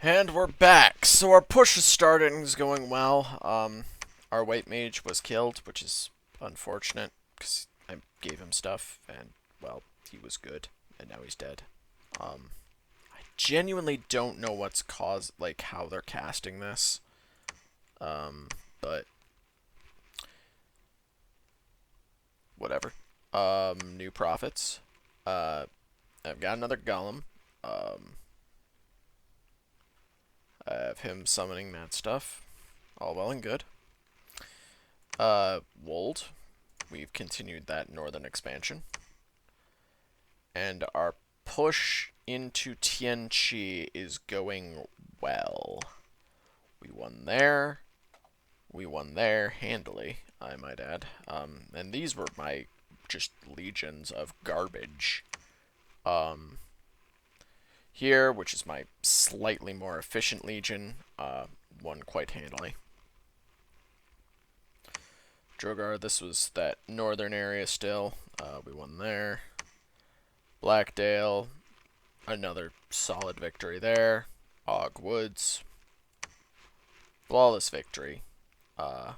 And we're back. So our push is starting, is going well. Our white mage was killed, which is unfortunate because I gave him stuff, and well, he was good, and now he's dead. I genuinely don't know what's caused, like how they're casting this. But whatever. New prophets. I've got another golem. I have him summoning that stuff. All well and good. Wold. We've continued that northern expansion. And our push into Tianqi is going well. We won there. We won there handily, I might add. And these were my just legions of garbage. Here, which is my slightly more efficient legion, won quite handily. Drogar, this was that northern area still. We won there. Blackdale, another solid victory there. Og Woods, flawless victory. And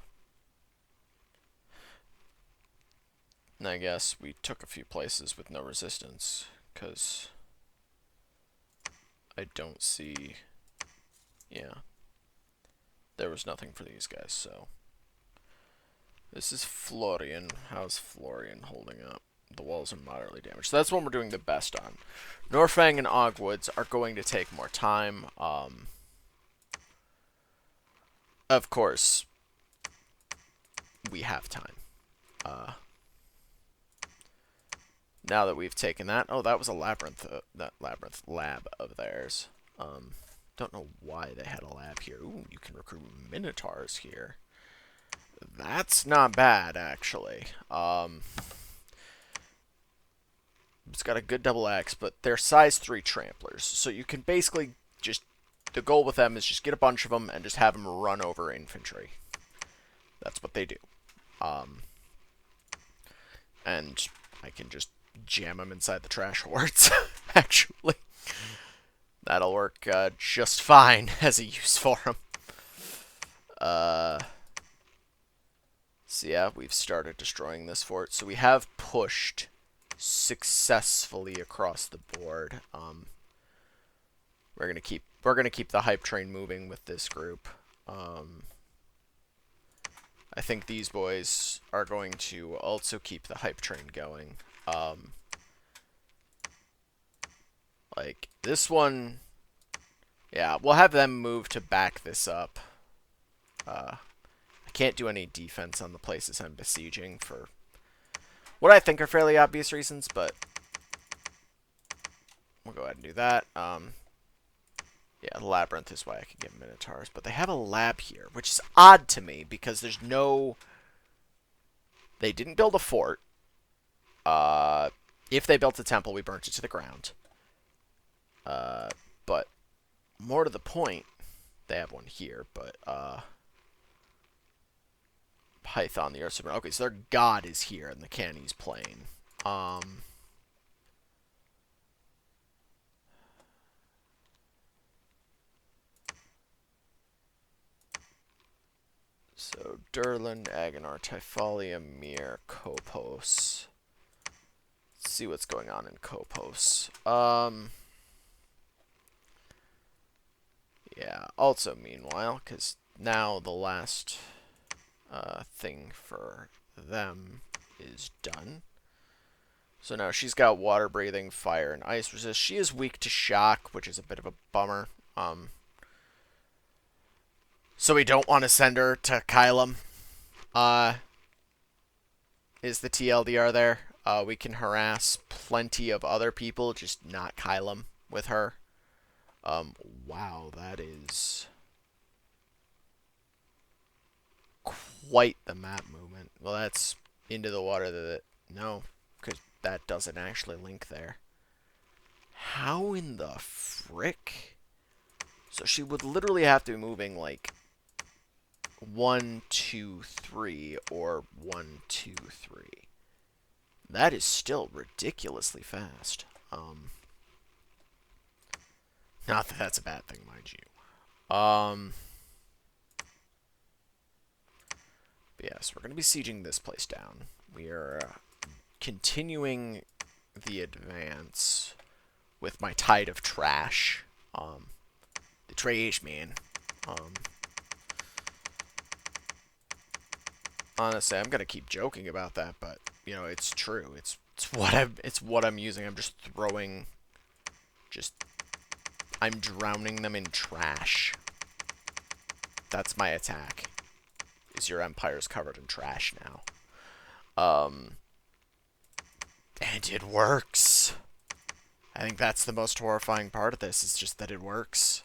I guess we took a few places with no resistance, because I don't see... Yeah. There was nothing for these guys, so... This is Florian. How's Florian holding up? The walls are moderately damaged. So that's what we're doing the best on. Norfang and Ogwoods are going to take more time. Of course, we have time. Now that we've taken that... Oh, that was a labyrinth. That labyrinth lab of theirs. Don't know why they had a lab here. Ooh, you can recruit minotaurs here. That's not bad, actually. It's got a good double axe, but they're size 3 tramplers. So you can basically just... The goal with them is just get a bunch of them and just have them run over infantry. That's what they do. And I can just jam them inside the trash hordes, actually. That'll work just fine as a use for them. So yeah, we've started destroying this fort. So we have pushed successfully across the board. We're gonna keep the hype train moving with this group. I think these boys are going to also keep the hype train going. Like this one, yeah, we'll have them move to back this up. I can't do any defense on the places I'm besieging for what I think are fairly obvious reasons, but we'll go ahead and do that. Yeah, the labyrinth is why I can get minotaurs, but they have a lab here, which is odd to me because there's no... They didn't build a fort. If they built a temple, we burnt it to the ground. But more to the point, they have one here, but Python, the Earth Serpent. Okay, so their god is here in the Canese Plain. So, Durlan, Agonar, Typhalia, Mir, Kopos. Let's see what's going on in Kopos. Yeah, also meanwhile, because now the last thing for them is done. So now she's got water breathing, fire, and ice resist. She is weak to shock, which is a bit of a bummer. So we don't want to send her to Kylum. Is the TLDR there? We can harass plenty of other people, just not Kylum with her. Wow, that is quite the map movement. Well, that's into the water that... No, because that doesn't actually link there. How in the frick? So she would literally have to be moving, like, 1, 2, 3, or 1, 2, 3. That is still ridiculously fast. Not that that's a bad thing, mind you. But yes, we're going to be sieging this place down. We are continuing the advance with my tide of trash. The trash, man. Honestly, I'm gonna keep joking about that, but you know it's true. It's what I'm using. I'm just throwing, I'm drowning them in trash. That's my attack. Is your empire's covered in trash now? And it works. I think that's the most horrifying part of this. Is just that it works.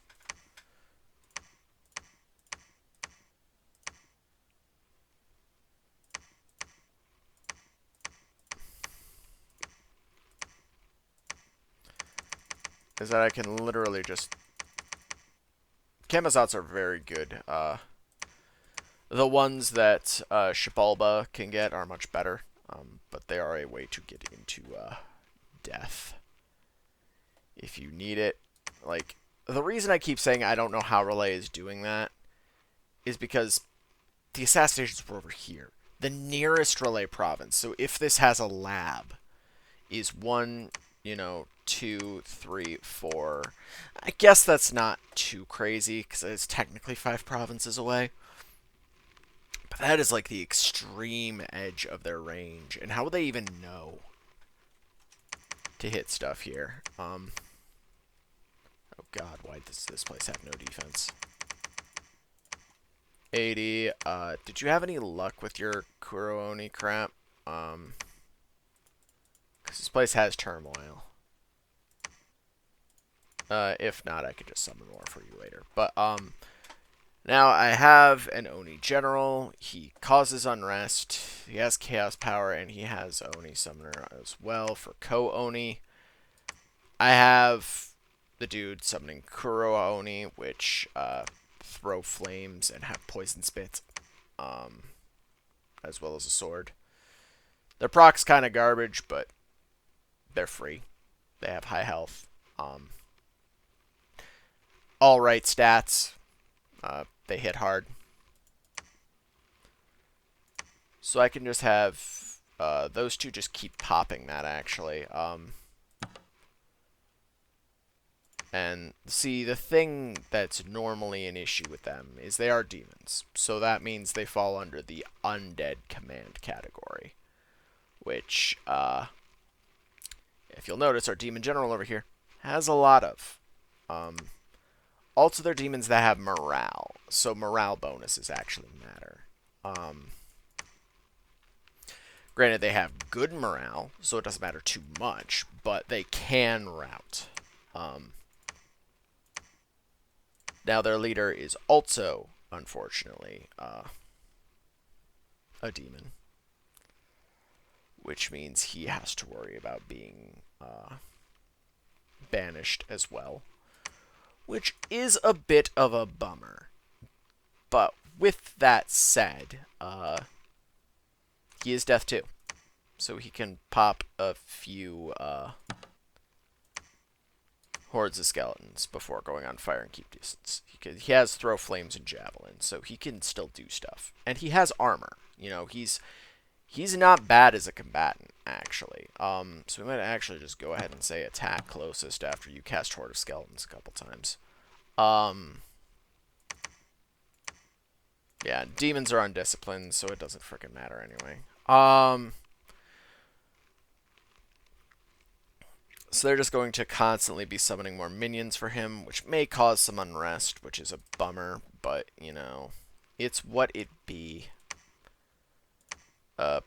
Is that I can literally just... Camazotz are very good. The ones that Shibalba can get are much better, but they are a way to get into death if you need it. Like, the reason I keep saying I don't know how Relay is doing that is because the assassinations were over here. The nearest Relay province, so if this has a lab, is 1, 2, 3, 4. I guess that's not too crazy, because it's technically 5 provinces away. But that is like the extreme edge of their range. And how would they even know to hit stuff here? Oh god, why does this place have no defense? 80. Did you have any luck with your Kurooni crap? Because this place has turmoil. If not, I could just summon more for you later. But, now I have an Oni General. He causes unrest. He has Chaos Power, and he has Oni Summoner as well for Co-Oni. I have the dude summoning Kuroa Oni, which, throw flames and have poison spit, as well as a sword. Their proc's kind of garbage, but they're free. They have high health. All right stats. They hit hard. So I can just have those two just keep popping that, actually. And see, the thing that's normally an issue with them is they are demons. So that means they fall under the undead command category. Which, if you'll notice, our demon general over here has a lot of. Also, they're demons that have morale. So morale bonuses actually matter. Granted, they have good morale, so it doesn't matter too much, but they can rout. Now, their leader is also, unfortunately, a demon. Which means he has to worry about being banished as well. Which is a bit of a bummer. But with that said, he is death too. So he can pop a few hordes of skeletons before going on fire and keep distance. He has throw flames and javelin, so he can still do stuff. And he has armor. You know, he's not bad as a combatant, actually. So we might actually just go ahead and say attack closest after you cast Horde of Skeletons a couple times. Yeah, demons are undisciplined, so it doesn't frickin' matter anyway. So they're just going to constantly be summoning more minions for him, which may cause some unrest, which is a bummer, but, you know, it's what it be.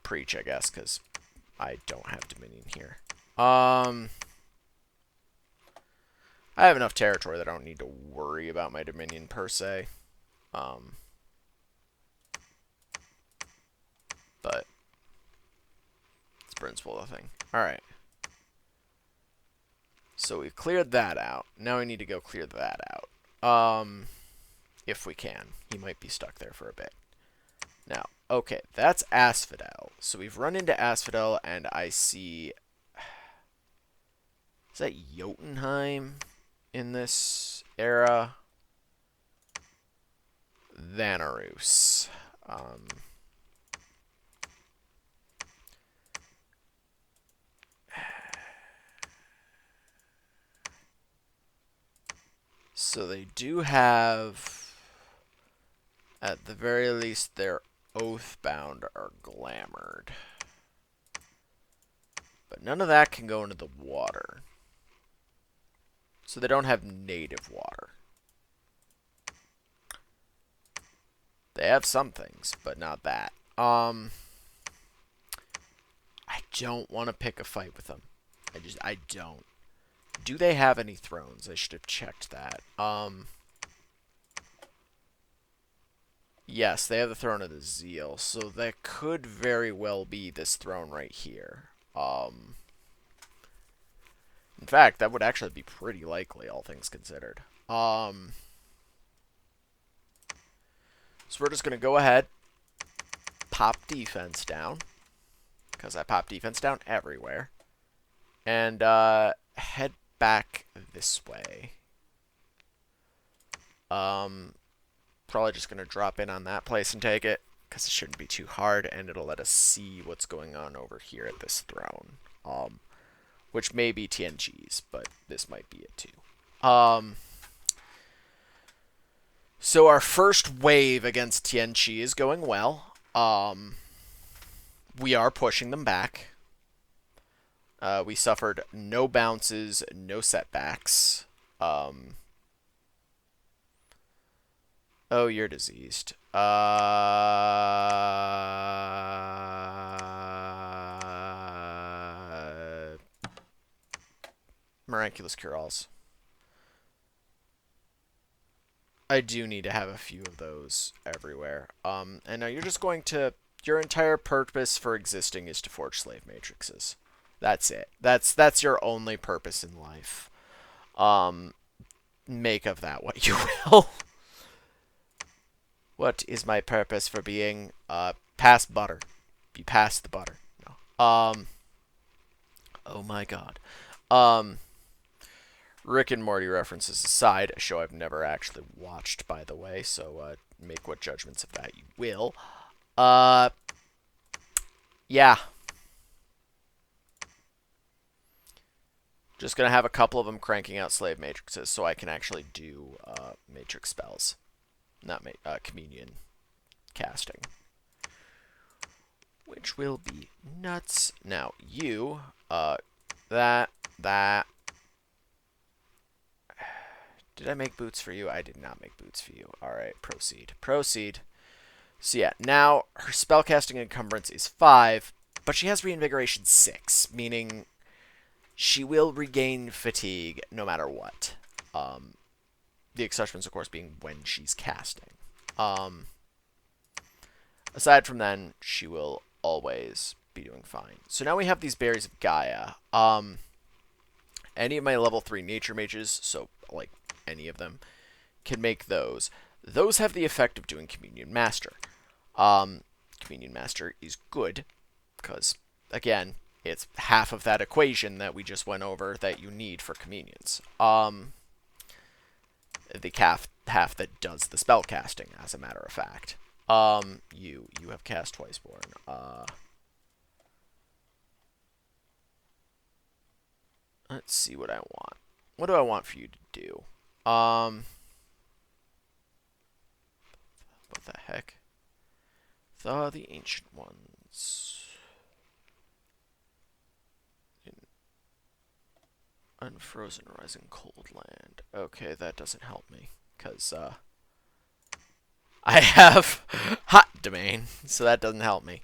Preach, I guess, because I don't have Dominion here. I have enough territory that I don't need to worry about my Dominion, per se. But it's principle of the thing. Alright. So we cleared that out. Now we need to go clear that out. If we can. He might be stuck there for a bit. Now, okay, that's Asphodel. So we've run into Asphodel, and I see... Is that Jotunheim in this era? Thanarus. So they do have, at the very least, their Oathbound are glamored. But none of that can go into the water. So they don't have native water. They have some things, but not that. I don't want to pick a fight with them. I don't. Do they have any thrones? I should have checked that. Yes, they have the Throne of the Zeal, so that could very well be this throne right here. In fact, that would actually be pretty likely, all things considered. So we're just going to go ahead, pop defense down, because I pop defense down everywhere, and head back this way. Probably just going to drop in on that place and take it, because it shouldn't be too hard, and it'll let us see what's going on over here at this throne. Which may be TNG's, but this might be it too. So our first wave against TNG is going well. We are pushing them back. We suffered no bounces, no setbacks. Oh, you're diseased. Miraculous cure-alls. I do need to have a few of those everywhere. And now you're just going to... Your entire purpose for existing is to forge slave matrices. That's it. That's your only purpose in life. Make of that what you will. What is my purpose for being past butter? Be past the butter. No. Oh my god. Rick and Morty references aside, a show I've never actually watched, by the way, so make what judgments of that you will. Yeah. Just gonna have a couple of them cranking out slave matrices so I can actually do matrix spells. Not communion casting. Which will be nuts. Now, you, that. Did I make boots for you? I did not make boots for you. Alright, proceed. Proceed. So yeah, now her spellcasting encumbrance is 5, but she has reinvigoration 6, meaning she will regain fatigue no matter what. The exceptions, of course, being when she's casting. Aside from then, she will always be doing fine. So now we have these berries of Gaia. Any of my level 3 nature mages, so like any of them, can make those. Those have the effect of doing Communion Master. Communion Master is good, because, again, it's half of that equation that we just went over that you need for communions. The half that does the spell casting, as a matter of fact. You have cast Twiceborn. Let's see what I want. What do I want for you to do? What the heck? Thaw the Ancient Ones. In Unfrozen Rising Cold Land. Okay, that doesn't help me. Because, I have Hot Domain, so that doesn't help me.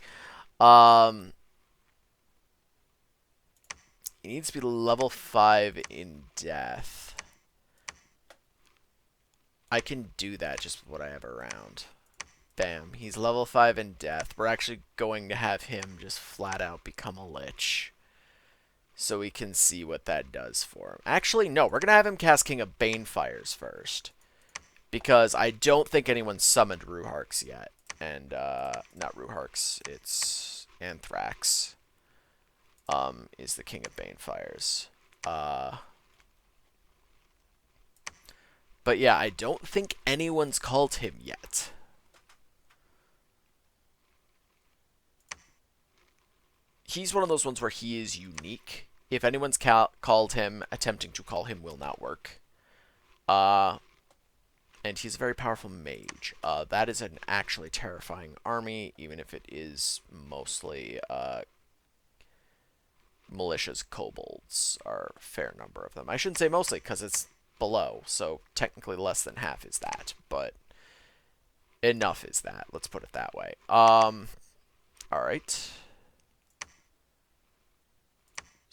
He needs to be level 5 in Death. I can do that just with what I have around. Bam. He's level 5 in Death. We're actually going to have him just flat out become a Lich. So we can see what that does for him. Actually, no. We're going to have him cast King of Banefires first. Because I don't think anyone's summoned Ruharks yet. And, not Ruharks. It's Anthrax. Is the King of Banefires. But yeah, I don't think anyone's called him yet. he's one of those ones where he is unique. If anyone's called him, attempting to call him will not work. And he's a very powerful mage. That is an actually terrifying army, even if it is mostly militias. Kobolds are a fair number of them. I shouldn't say mostly, because it's below, so technically less than half is that, but enough is that. Let's put it that way. Alright.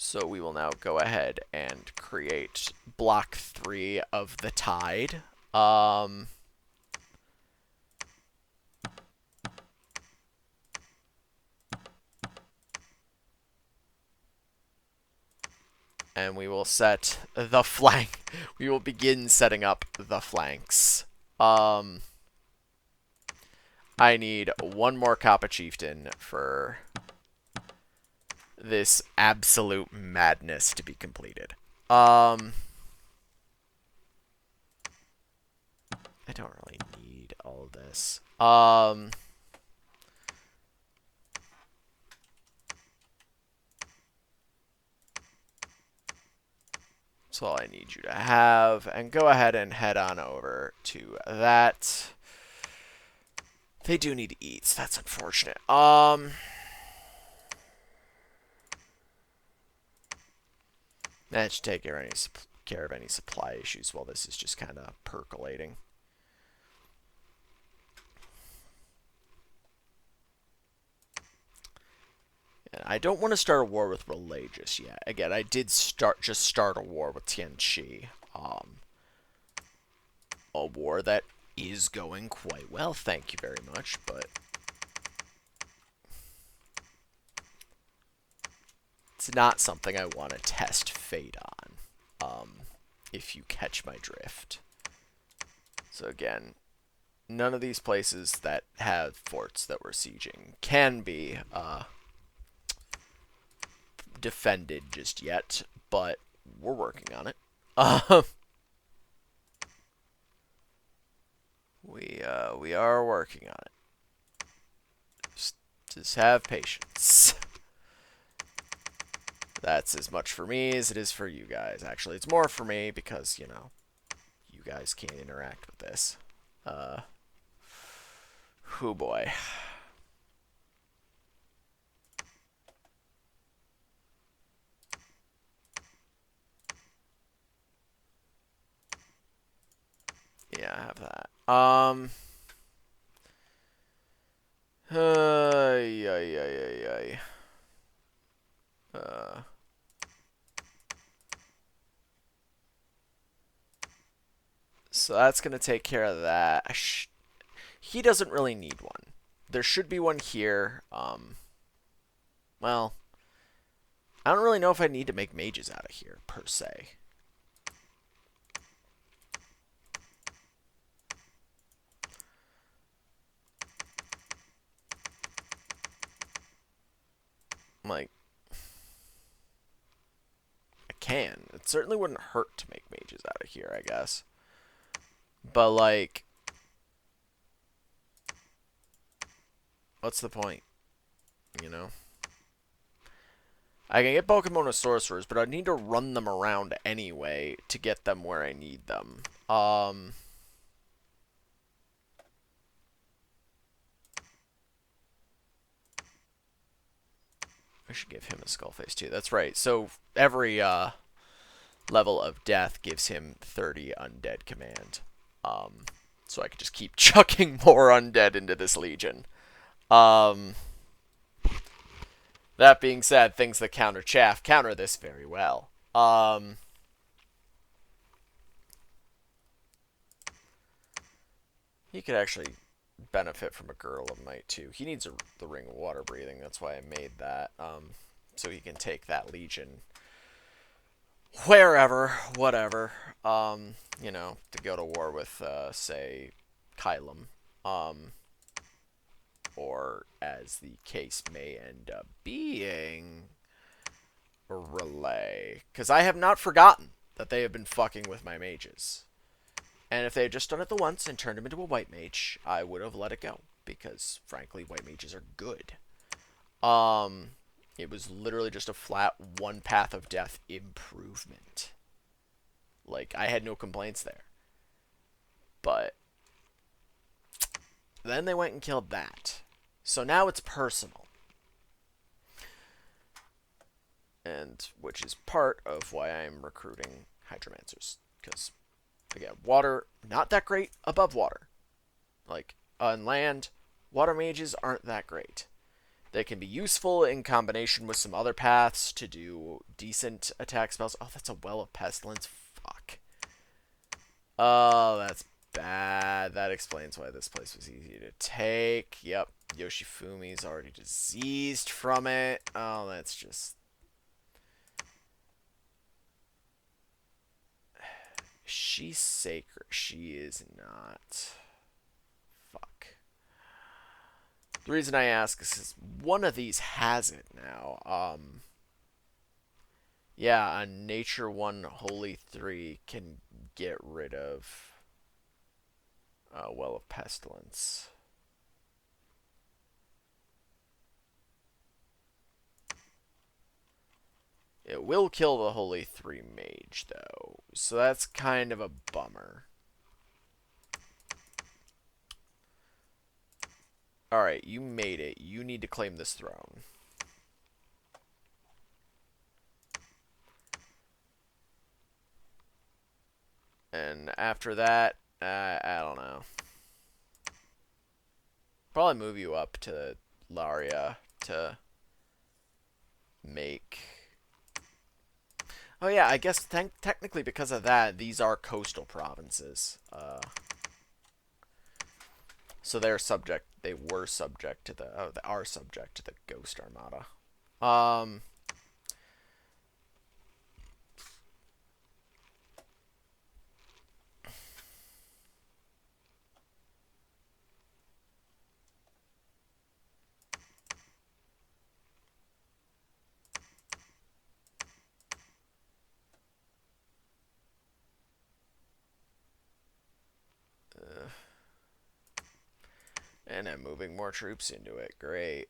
So we will now go ahead and create block 3 of the tide. And we will set the flank. We will begin setting up the flanks. I need one more Kappa Chieftain for this absolute madness to be completed. I don't really need all of this. That's all I need you to have. And go ahead and head on over to that. They do need to eat, so that's unfortunate. That should take care of any supply issues while this is just kind of percolating. And I don't want to start a war with Relay just yet. Again, I did just start a war with Tianchi. A war that is going quite well, thank you very much, but it's not something I want to test fate on, if you catch my drift. So again, none of these places that have forts that we're sieging can be defended just yet, but we're working on it. We are working on it. Just have patience. That's as much for me as it is for you guys. Actually, it's more for me because, you know, you guys can't interact with this. Oh boy. Yeah, I have that. So that's going to take care of that. He doesn't really need one. There should be one here. Well, I don't really know if I need to make mages out of here, per se. Like, I can. It certainly wouldn't hurt to make mages out of here, I guess. But, like, what's the point? You know? I can get Pokemon Sorcerers, but I need to run them around anyway to get them where I need them. I should give him a skull face too. That's right. So every level of death gives him 30 undead command. So I could just keep chucking more undead into this legion. That being said, things that counter chaff counter this very well. He could actually benefit from a Girdle of Might too. He needs the Ring of Water Breathing. That's why I made that. So he can take that legion wherever, whatever. You know, to go to war with, say, Kylum. Or, as the case may end up being, Relay. Because I have not forgotten that they have been fucking with my mages. And if they had just done it the once and turned him into a white mage, I would have let it go. Because, frankly, white mages are good. It was literally just a flat one path of death improvement. Like, I had no complaints there. But then they went and killed that. So now it's personal. And which is part of why I'm recruiting Hydromancers. Because, again, water, not that great above water. Like, on land, water mages aren't that great. They can be useful in combination with some other paths to do decent attack spells. Oh, that's a Well of Pestilence. Fuck. Oh, that's bad. That explains why this place was easy to take. Yep. Yoshifumi's already diseased from it. Oh, that's just... She's sacred. She is not. Fuck. The reason I ask is one of these has it now. Yeah, a Nature 1 Holy 3 can get rid of Well of Pestilence. It will kill the Holy 3 Mage, though. So that's kind of a bummer. Alright, you made it. You need to claim this throne. And after that, I don't know. Probably move you up to Laria to make... Oh yeah, I guess technically because of that, these are coastal provinces. So they're subject. They were subject to the. Oh, they are subject to the Ghost Armada. And I'm moving more troops into it. Great.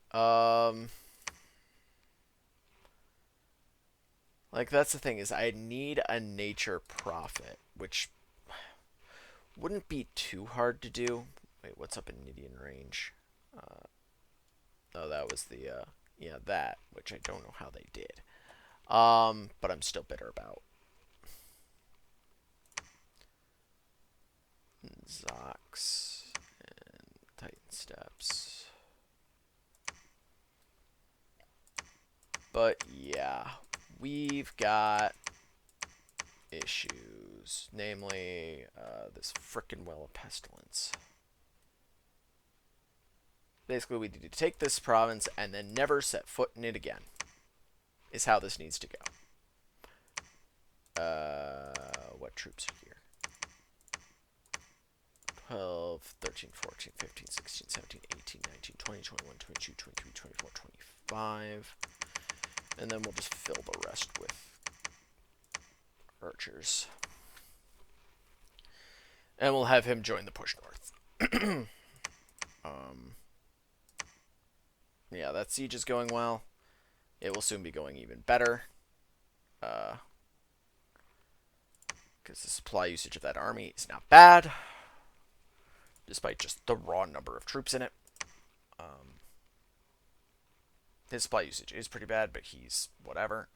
Like, that's the thing, is I need a nature prophet, which wouldn't be too hard to do. Wait, what's up in Nidian range? Oh, that was the, yeah, that, which I don't know how they did. But I'm still bitter about. Zox and Titan Steps. But yeah, we've got issues, namely this frickin' Well of Pestilence. Basically, we need to take this province and then never set foot in it again, is how this needs to go. What troops are here? 12, 13, 14, 15, 16, 17, 18, 19, 20, 21, 22, 23, 24, 25. And then we'll just fill the rest with archers. And we'll have him join the push north. Yeah, that siege is going well. It will soon be going even better. Because the supply usage of that army is not bad, despite just the raw number of troops in it. His supply usage is pretty bad, but he's whatever.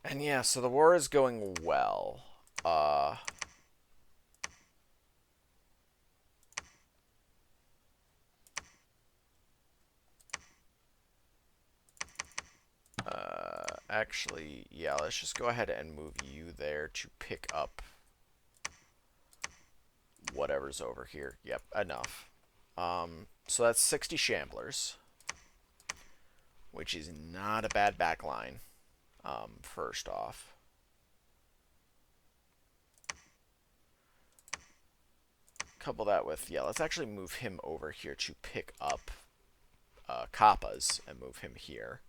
And yeah, so the war is going well. Actually, yeah, let's just go ahead and move you there to pick up whatever's over here. Yep, enough. So that's 60 Shamblers, which is not a bad backline, first off. Couple that with, yeah, let's actually move him over here to pick up Kappas and move him here.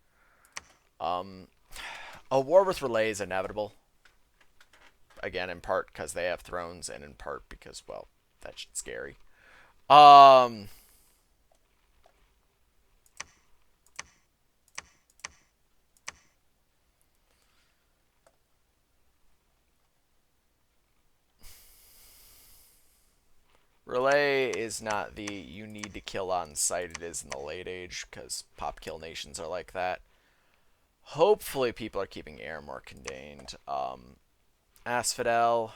A war with Relay is inevitable. Again, in part because they have thrones, and in part because, well, that shit's scary. Relay is not the you need to kill on sight it is in the late age, because pop kill nations are like that. Hopefully people are keeping air more contained. Asphodel,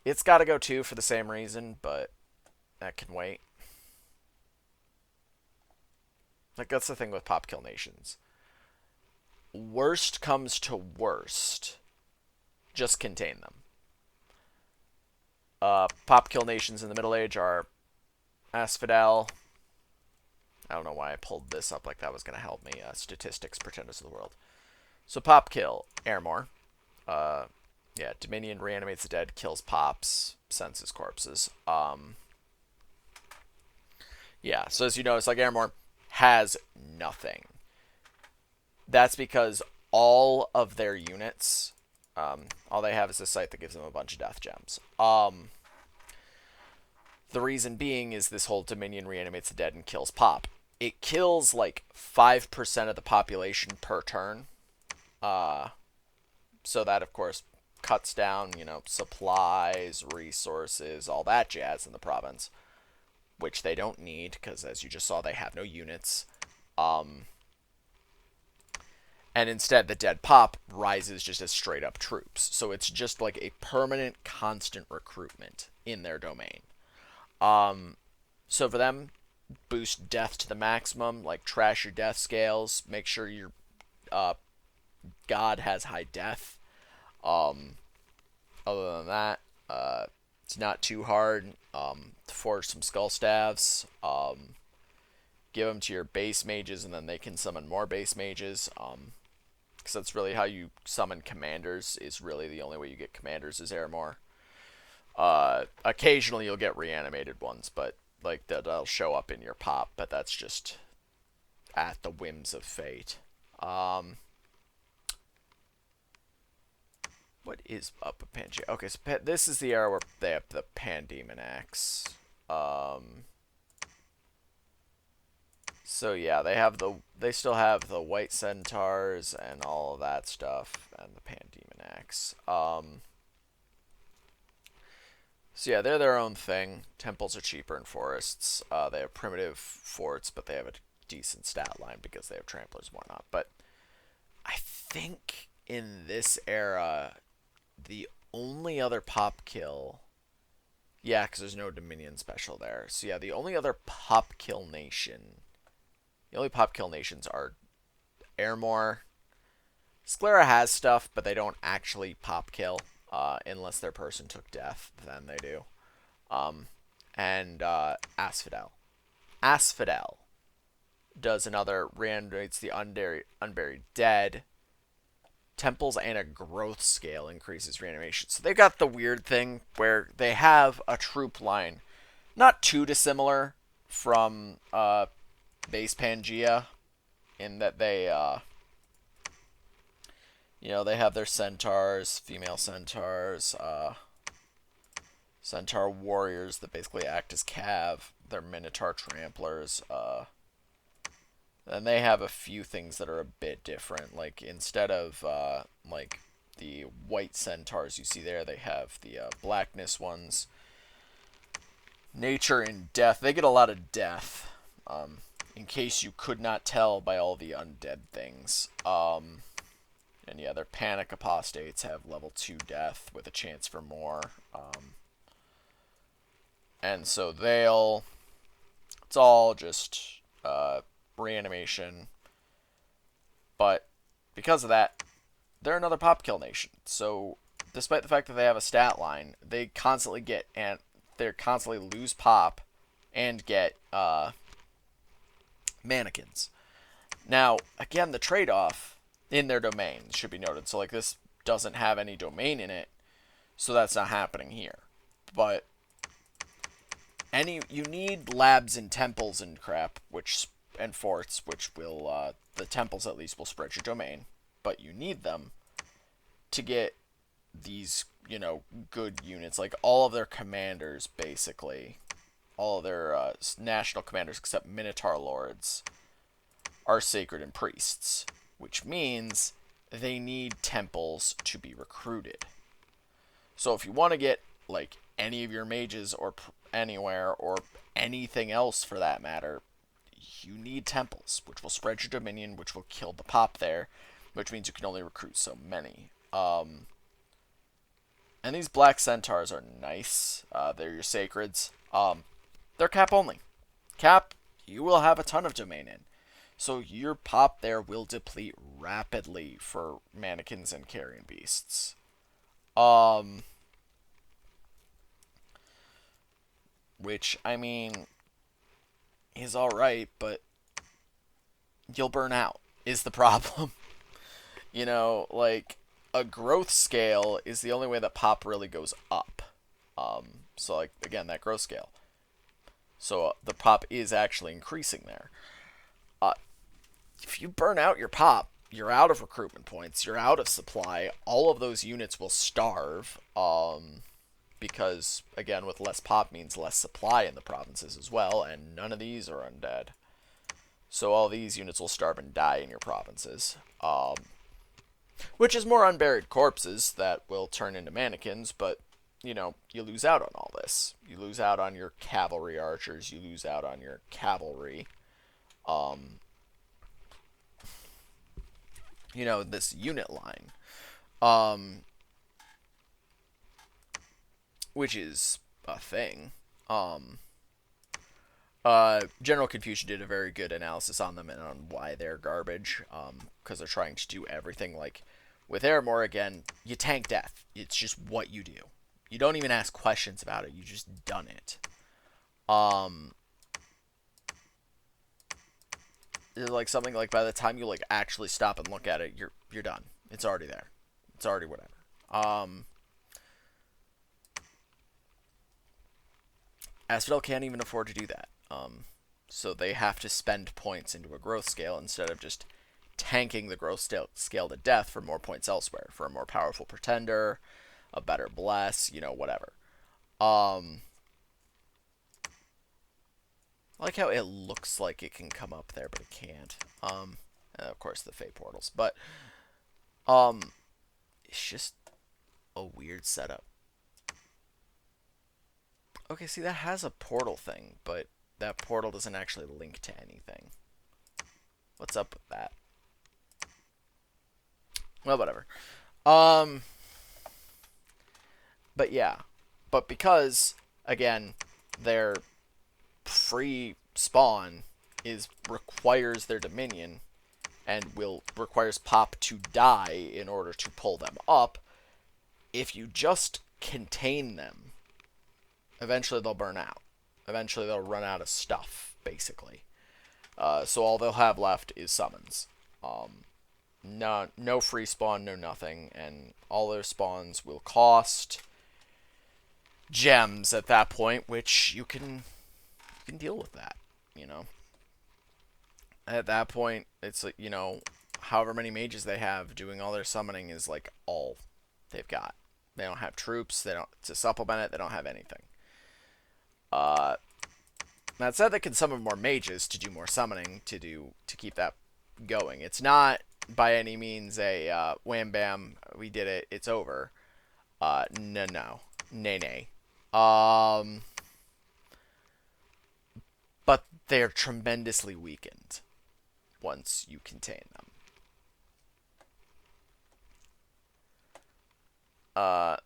it's got to go too for the same reason, but that can wait. Like, that's the thing with pop kill nations. Worst comes to worst, just contain them. Pop kill nations in the Middle Age are Asphodel. I don't know why I pulled this up like that was going to help me. Statistics, Pretenders of the World. So pop kill, Airmore. Yeah, Dominion reanimates the dead, kills pops, senses corpses. Yeah, so as you notice, like, Airmore has nothing. That's because all of their units, all they have is a site that gives them a bunch of death gems. The reason being is this whole Dominion reanimates the dead and kills pop. It kills like 5% of the population per turn. So that, of course, cuts down, you know, supplies, resources, all that jazz in the province, which they don't need because, as you just saw, they have no units. And instead, the dead pop rises just as straight up troops. So it's just like a permanent, constant recruitment in their domain. So for them, boost death to the maximum, like trash your death scales, make sure your god has high death. Other than that, it's not too hard to forge some skull staves. Give them to your base mages, and then they can summon more base mages. Because that's really how you summon commanders, is really the only way you get commanders is Airmore. Occasionally you'll get reanimated ones, but like that'll show up in your pop, but that's just at the whims of fate. What is up with Pangea? Okay, so this is the era where they have the Pandemon Axe. So yeah, they still have the White Centaurs and all of that stuff, and the Pandemon Axe. So yeah, they're their own thing. Temples are cheaper in forests. They have primitive forts, but they have a decent stat line because they have tramplers and whatnot. But I think in this era, the only other pop kill... Yeah, because there's no Dominion special there. So yeah, the only other pop kill nation... The only pop kill nations are Airmore. Sclera has stuff, but they don't actually pop kill. Unless their person took death, then they do. And Asphodel. Asphodel does another, reanimates the unburied dead. Temples and a growth scale increases reanimation. So they've got the weird thing where they have a troop line, not too dissimilar from base Pangea, in that they you know, they have their centaurs, female centaurs, centaur warriors that basically act as cav. They're minotaur tramplers. And they have a few things that are a bit different. Like, instead of like the white centaurs you see there, they have the blackness ones. Nature and death. They get a lot of death. In case you could not tell by all the undead things. And yeah, their panic apostates have level 2 death with a chance for more. And so it's all just reanimation. But because of that, they're another pop kill nation. So despite the fact that they have a stat line, they constantly lose pop and get mannequins. Now, again, the trade-off in their domain should be noted. So like, this doesn't have any domain in it, so that's not happening here. But you need labs and temples and crap, and forts, which will the temples at least will spread your domain, but you need them to get these, you know, good units. Like, all of their commanders, basically, all of their national commanders except Minotaur Lords are sacred and priests, which means they need temples to be recruited. So if you want to get, like, any of your mages or anywhere, or anything else for that matter, you need temples, which will spread your dominion, which will kill the pop there, which means you can only recruit so many. And these black centaurs are nice. They're your sacreds. They're cap only. Cap, you will have a ton of domain in. So your pop there will deplete rapidly for mannequins and carrion beasts. Which, I mean, is alright, but you'll burn out, is the problem. You know, like, a growth scale is the only way that pop really goes up. So, like, again, that growth scale. So the pop is actually increasing there. If you burn out your pop, you're out of recruitment points, you're out of supply, all of those units will starve. Because, again, with less pop means less supply in the provinces as well, and none of these are undead. So all these units will starve and die in your provinces. Which is more unburied corpses that will turn into mannequins, but, you know, you lose out on all this. You lose out on your cavalry archers, you lose out on your cavalry. You know, this unit line. Which is a thing. General Confucian did a very good analysis on them and on why they're garbage. Because they're trying to do everything. Like, with Aramore, again, you tank death. It's just what you do. You don't even ask questions about it. You just done it. Like, something like by the time you, like, actually stop and look at it, you're done. It's already there. It's already whatever. Asphodel can't even afford to do that. So they have to spend points into a growth scale instead of just tanking the growth scale to death for more points elsewhere, for a more powerful pretender, a better bless, you know, whatever. I like how it looks like it can come up there, but it can't. And of course the fate portals, but it's just a weird setup. Okay, see, that has a portal thing, but that portal doesn't actually link to anything. What's up with that? Well, whatever. But yeah. But because, again, their free spawn requires their dominion and requires pop to die in order to pull them up, if you just contain them, eventually they'll burn out. Eventually they'll run out of stuff, basically. So all they'll have left is summons. No free spawn, no nothing, and all their spawns will cost gems at that point, which you can deal with that, you know. At that point, it's like, you know, however many mages they have doing all their summoning is like all they've got. They don't have troops, they don't to supplement it, they don't have anything. That said, they can summon more mages to do more summoning to keep that going. It's not by any means a wham bam, we did it, it's over. No. Nay. But they're tremendously weakened once you contain them.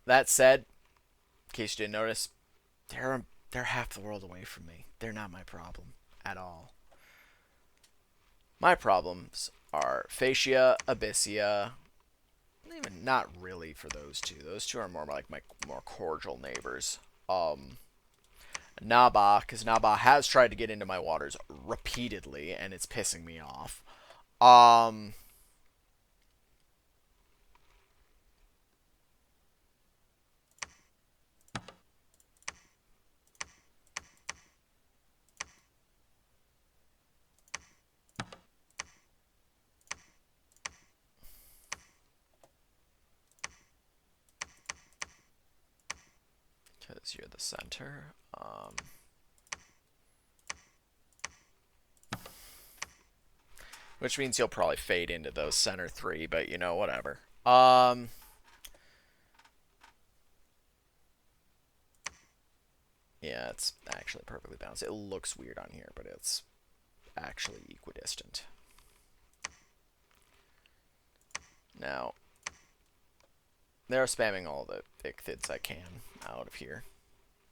That said, in case you didn't notice, they're half the world away from me. They're not my problem at all. My problems are Phaecia, Abyssia, even not really for those two. Those two are more like my more cordial neighbors. Naba, because Naba has tried to get into my waters repeatedly, and it's pissing me off. Because you're the center. Which means you'll probably fade into those center three, but you know, whatever. Yeah, it's actually perfectly balanced. It looks weird on here, but it's actually equidistant. Now, they're spamming all the ichthyds I can out of here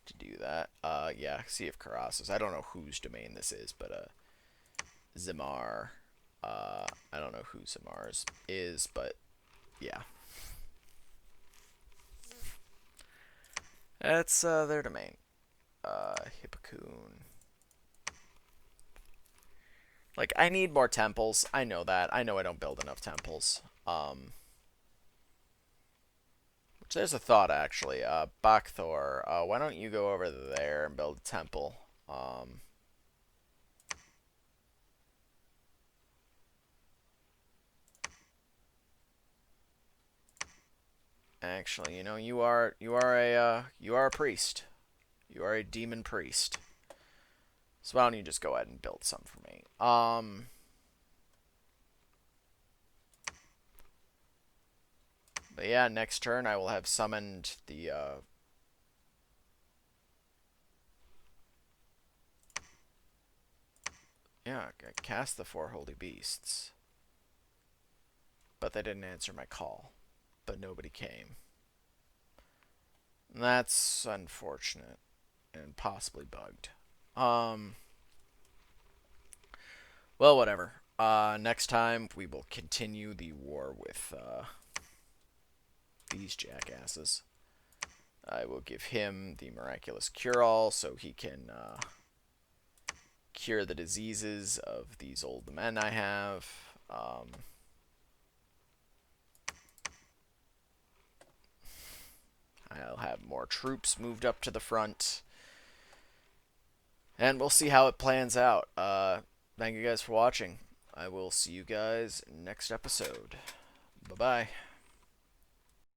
to do that. Yeah, Sea of Karasos. I don't know whose domain this is, but Zimar. I don't know who Zimar's is, but yeah. That's their domain. Hippocoon. Like, I need more temples. I know that. I know I don't build enough temples. Which there's a thought, actually. Bakthor, why don't you go over there and build a temple? Actually, you know, you are a priest. You are a demon priest. So why don't you just go ahead and build some for me? But yeah, next turn I will have summoned the yeah, I cast the 4 holy beasts. But they didn't answer my call. But nobody came. And that's unfortunate and possibly bugged. Well, whatever. Next time we will continue the war with these jackasses. I will give him the miraculous cure-all so he can cure the diseases of these old men I have. I'll have more troops moved up to the front. And we'll see how it plans out. Thank you guys for watching. I will see you guys next episode. Bye-bye.